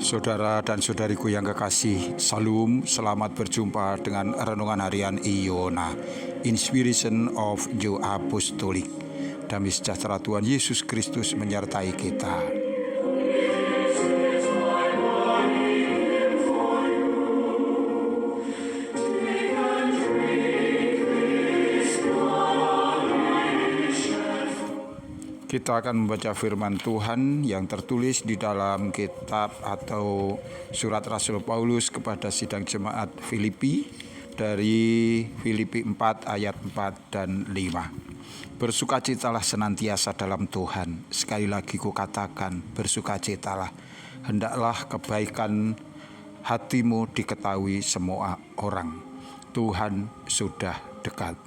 Saudara dan saudariku yang kekasih, Salam, selamat berjumpa dengan Renungan Harian Iona, Inspiration of Joe Apostolic. Damai sejahtera Tuhan Yesus Kristus menyertai kita. Kita akan membaca firman Tuhan yang tertulis di dalam kitab atau surat Rasul Paulus kepada sidang jemaat Filipi dari Filipi 4 ayat 4 dan 5. Bersukacitalah senantiasa dalam Tuhan. Sekali lagi kukatakan, bersukacitalah. Hendaklah kebaikan hatimu diketahui semua orang. Tuhan sudah dekat.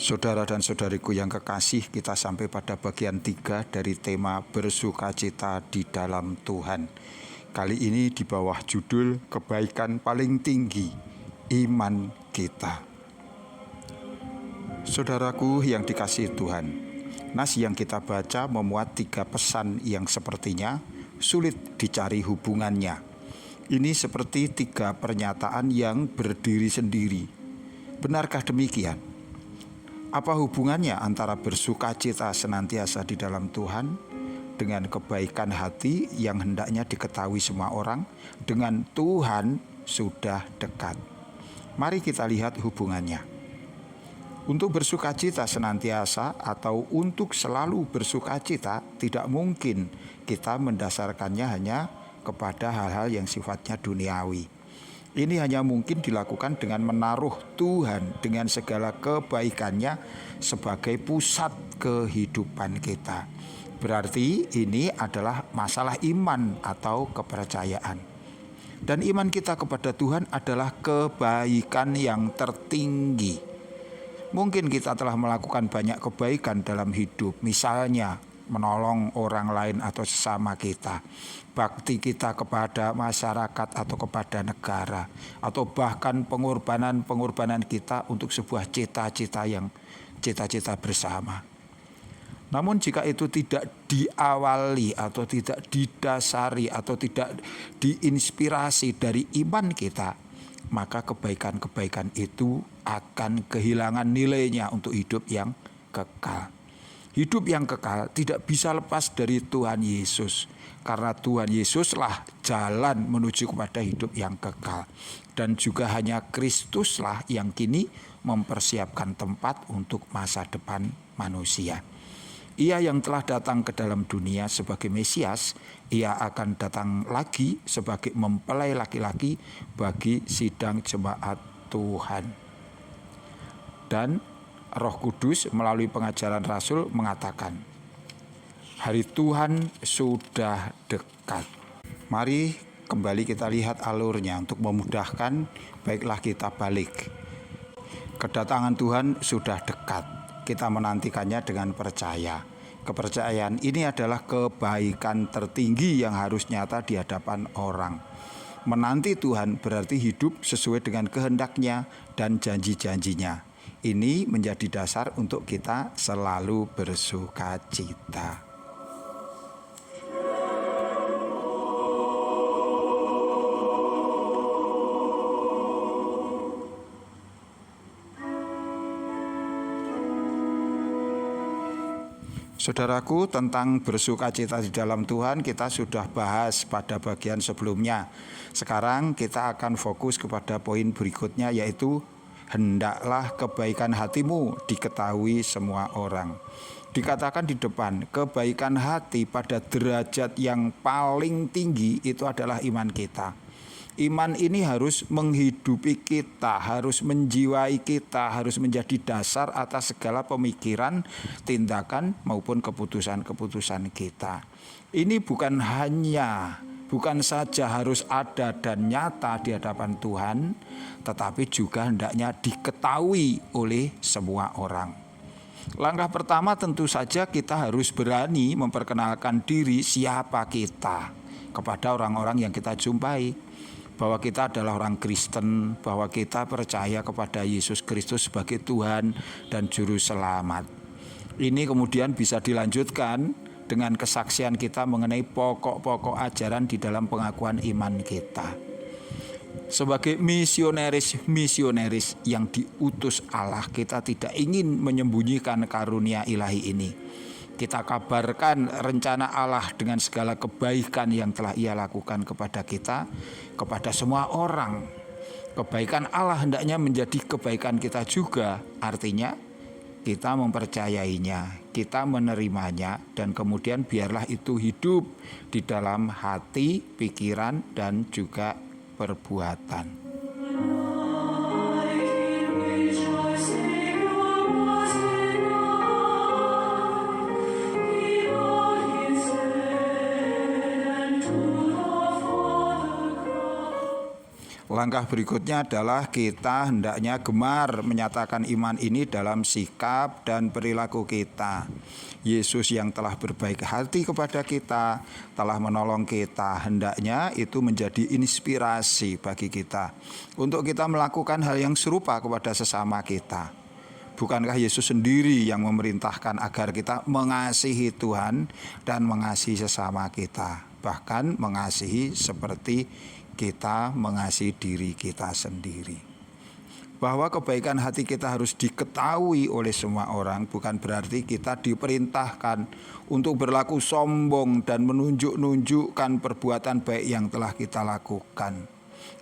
Saudara dan saudariku yang kekasih, kita sampai pada bagian 3 dari tema bersukacita di dalam Tuhan. Kali ini di bawah judul kebaikan paling tinggi, iman kita. Saudaraku yang dikasihi Tuhan, nas yang kita baca memuat 3 pesan yang sepertinya sulit dicari hubungannya. Ini seperti 3 pernyataan yang berdiri sendiri. Benarkah demikian? Apa hubungannya antara bersukacita senantiasa di dalam Tuhan dengan kebaikan hati yang hendaknya diketahui semua orang dengan Tuhan sudah dekat? Mari kita lihat hubungannya. Untuk bersukacita senantiasa atau untuk selalu bersukacita tidak mungkin kita mendasarkannya hanya kepada hal-hal yang sifatnya duniawi. Ini hanya mungkin dilakukan dengan menaruh Tuhan dengan segala kebaikannya sebagai pusat kehidupan kita. Berarti ini adalah masalah iman atau kepercayaan. Dan iman kita kepada Tuhan adalah kebaikan yang tertinggi. Mungkin kita telah melakukan banyak kebaikan dalam hidup, misalnya menolong orang lain atau sesama kita, bakti kita kepada masyarakat atau kepada negara, atau bahkan pengorbanan kita untuk sebuah cita-cita bersama. Namun jika itu tidak diawali atau tidak didasari atau tidak diinspirasi dari iman kita, maka kebaikan-kebaikan itu akan kehilangan nilainya untuk hidup yang kekal. Hidup yang kekal tidak bisa lepas dari Tuhan Yesus, karena Tuhan Yesuslah jalan menuju kepada hidup yang kekal. Dan juga hanya Kristuslah yang kini mempersiapkan tempat untuk masa depan manusia. Ia yang telah datang ke dalam dunia sebagai Mesias, ia akan datang lagi sebagai mempelai laki-laki bagi sidang jemaat Tuhan. Dan Roh Kudus melalui pengajaran Rasul mengatakan, hari Tuhan sudah dekat. Mari kembali kita lihat alurnya untuk memudahkan, baiklah kita balik. Kedatangan Tuhan sudah dekat. Kita menantikannya dengan percaya. Kepercayaan ini adalah kebaikan tertinggi yang harus nyata di hadapan orang. Menanti Tuhan berarti hidup sesuai dengan kehendaknya dan janji-janjinya. Ini menjadi dasar untuk kita selalu bersukacita. Saudaraku, tentang bersukacita di dalam Tuhan kita sudah bahas pada bagian sebelumnya. Sekarang kita akan fokus kepada poin berikutnya, yaitu hendaklah kebaikan hatimu diketahui semua orang. Dikatakan di depan, kebaikan hati pada derajat yang paling tinggi itu adalah iman kita. Iman ini harus menghidupi kita, harus menjiwai kita, harus menjadi dasar atas segala pemikiran, tindakan maupun keputusan-keputusan kita. Ini bukan saja harus ada dan nyata di hadapan Tuhan, tetapi juga hendaknya diketahui oleh semua orang. Langkah pertama tentu saja kita harus berani memperkenalkan diri siapa kita kepada orang-orang yang kita jumpai. bahwa kita adalah orang Kristen, bahwa kita percaya kepada Yesus Kristus sebagai Tuhan dan Juru Selamat. Ini kemudian bisa dilanjutkan dengan kesaksian kita mengenai pokok-pokok ajaran di dalam pengakuan iman kita. Sebagai misioneris yang diutus Allah, kita tidak ingin menyembunyikan karunia ilahi ini. Kita kabarkan rencana Allah dengan segala kebaikan yang telah Ia lakukan kepada kita, kepada semua orang. Kebaikan Allah hendaknya menjadi kebaikan kita juga. Artinya kita mempercayainya, kita menerimanya, dan kemudian biarlah itu hidup di dalam hati, pikiran, dan juga perbuatan. Langkah berikutnya adalah kita hendaknya gemar menyatakan iman ini dalam sikap dan perilaku kita. Yesus yang telah berbaik hati kepada kita, telah menolong kita, hendaknya itu menjadi inspirasi bagi kita untuk kita melakukan hal yang serupa kepada sesama kita. Bukankah Yesus sendiri yang memerintahkan agar kita mengasihi Tuhan dan mengasihi sesama kita, bahkan mengasihi seperti kita mengasihi diri kita sendiri. Bahwa kebaikan hati kita harus diketahui oleh semua orang bukan berarti kita diperintahkan untuk berlaku sombong dan menunjukkan perbuatan baik yang telah kita lakukan.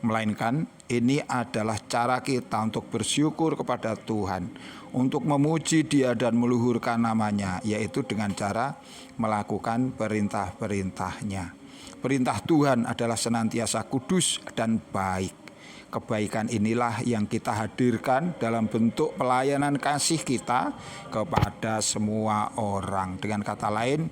Melainkan ini adalah cara kita untuk bersyukur kepada Tuhan, untuk memuji Dia dan meluhurkan namanya, yaitu dengan cara melakukan perintah-perintahnya. Perintah Tuhan adalah senantiasa kudus dan baik. Kebaikan inilah yang kita hadirkan dalam bentuk pelayanan kasih kita kepada semua orang. Dengan kata lain,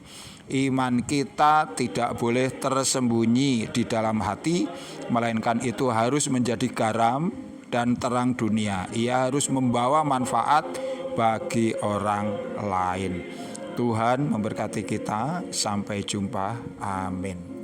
iman kita tidak boleh tersembunyi di dalam hati, melainkan itu harus menjadi garam dan terang dunia. Ia harus membawa manfaat bagi orang lain. Tuhan memberkati kita. Sampai jumpa. Amin.